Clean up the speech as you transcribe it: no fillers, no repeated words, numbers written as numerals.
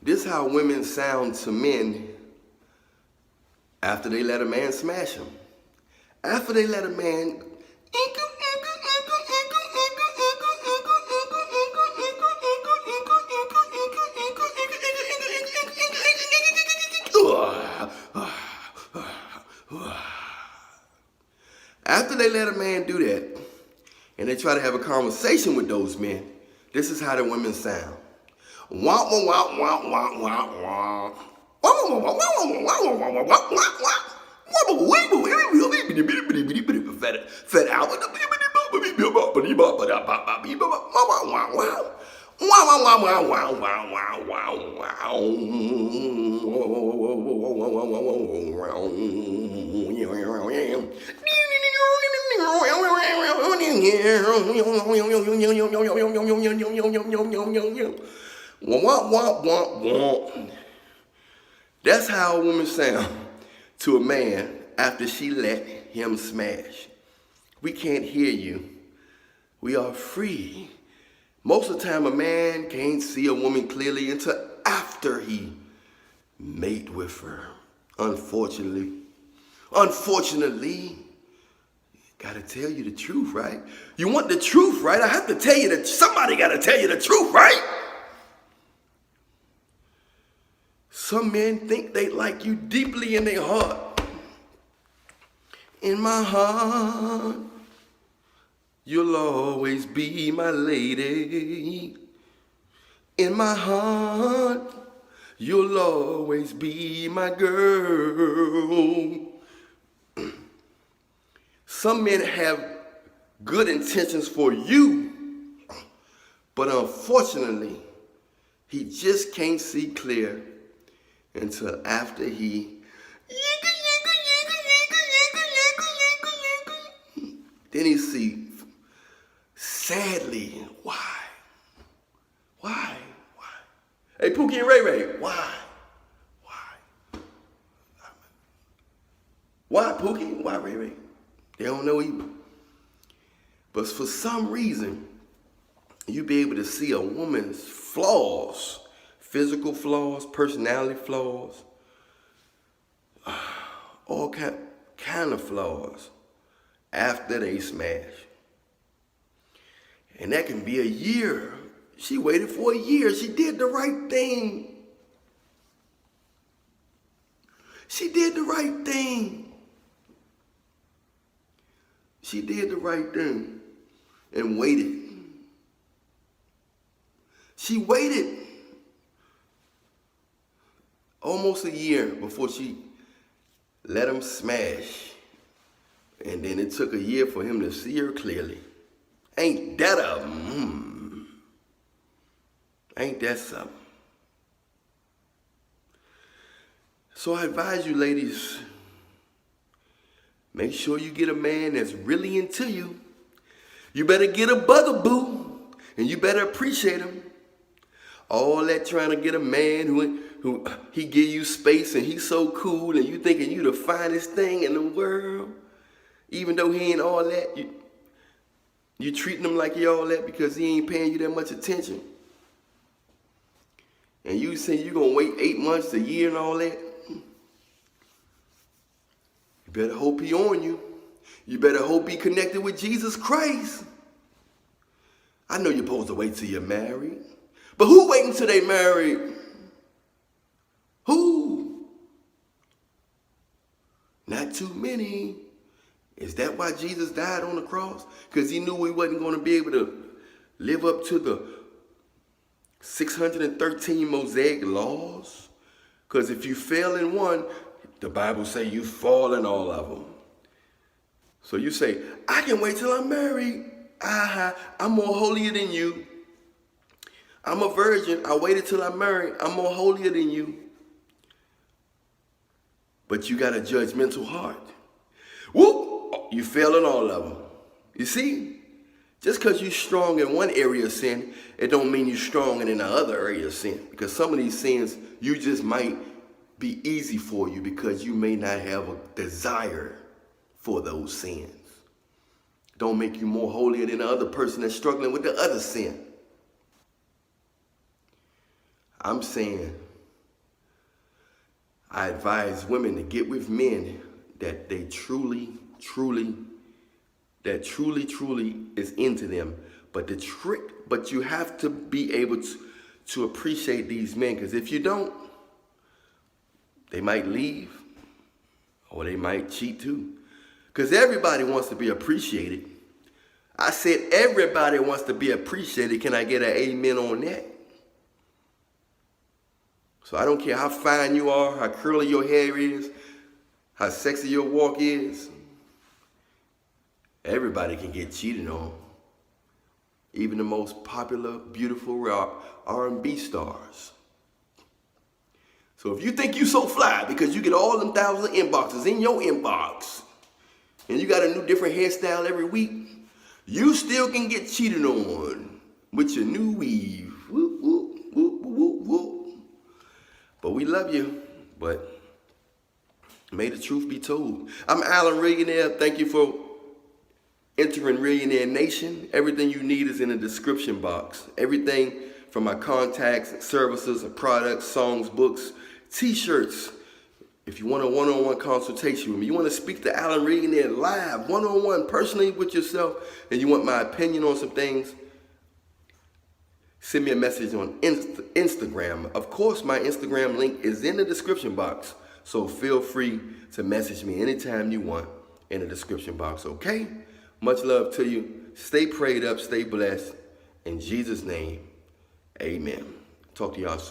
This how women sound to men after they let a man smash them. After they let a man after they let a man do that, and they try to have a conversation with those men, this is how the women sound. Wah, wah, wah, wah, wah, wah, wah. Fed out. That's how a woman sounds to a man after she let him smash. We can't hear you. We are free. Most of the time, a man can't see a woman clearly until after he mate with her. Unfortunately, gotta tell you the truth, right? You want the truth, right? I have to tell you that somebody gotta tell you the truth, right? Some men think they like you deeply in their heart. In my heart, you'll always be my lady. In my heart, you'll always be my girl. Some men have good intentions for you, but unfortunately, he just can't see clear until after he then he see, sadly, why? Hey, Pookie and Ray Ray, why? Why, Pookie? Why, Ray Ray? They don't know either. But for some reason, you be able to see a woman's flaws, physical flaws, personality flaws, all kind of flaws after they smash. And that can be a year. She waited for a year. She did the right thing. She did the right thing. She did the right thing and waited. She waited almost a year before she let him smash. And then it took a year for him to see her clearly. Ain't that ain't that something? So I advise you, ladies, make sure you get a man that's really into you. You better get a bugaboo, and you better appreciate him. All that trying to get a man who he give you space and he's so cool and you thinking you the finest thing in the world, even though he ain't all that, you treating him like he all that because he ain't paying you that much attention. And you say you're gonna wait 8 months, a year and all that. You better hope he on you. You better hope he connected with Jesus Christ. I know you're supposed to wait till you're married. But who waiting till they married? Who? Not too many. Is that why Jesus died on the cross? Because he knew we wasn't going to be able to live up to the 613 Mosaic laws? Because if you fail in one, the Bible say you fall in all of them. So you say, I can wait till I'm married. I'm more holier than you. I'm a virgin. I waited till I'm married. I'm more holier than you. But you got a judgmental heart. Whoop! You fail in all of them. You see? Just because you're strong in one area of sin, it don't mean you're strong in the other area of sin. Because some of these sins, you just might be easy for you because you may not have a desire for those sins. Don't make you more holier than the other person that's struggling with the other sin. I'm saying I advise women to get with men that they truly is into them. But you have to be able to appreciate these men, because if you don't, they might leave or they might cheat too. Because everybody wants to be appreciated. I said everybody wants to be appreciated. Can I get an amen on that? So I don't care how fine you are, how curly your hair is, how sexy your walk is. Everybody can get cheated on. Even the most popular, beautiful R&B stars. So if you think you so fly because you get all them thousand inboxes in your inbox and you got a new different hairstyle every week, you still can get cheated on with your new weave. Whoop, whoop, whoop, whoop, whoop. But we love you, but may the truth be told. I'm Allan Reallionaire. Thank you for entering Reallionaire Nation. Everything you need is in the description box. Everything from my contacts, services, products, songs, books, t-shirts. If you want a one-on-one consultation with me, you want to speak to Allan Reallionaire live, one-on-one, personally with yourself, and you want my opinion on some things, send me a message on Instagram. Of course, my Instagram link is in the description box, so feel free to message me anytime you want in the description box, okay? Much love to you. Stay prayed up, stay blessed. In Jesus' name, amen. Talk to y'all soon.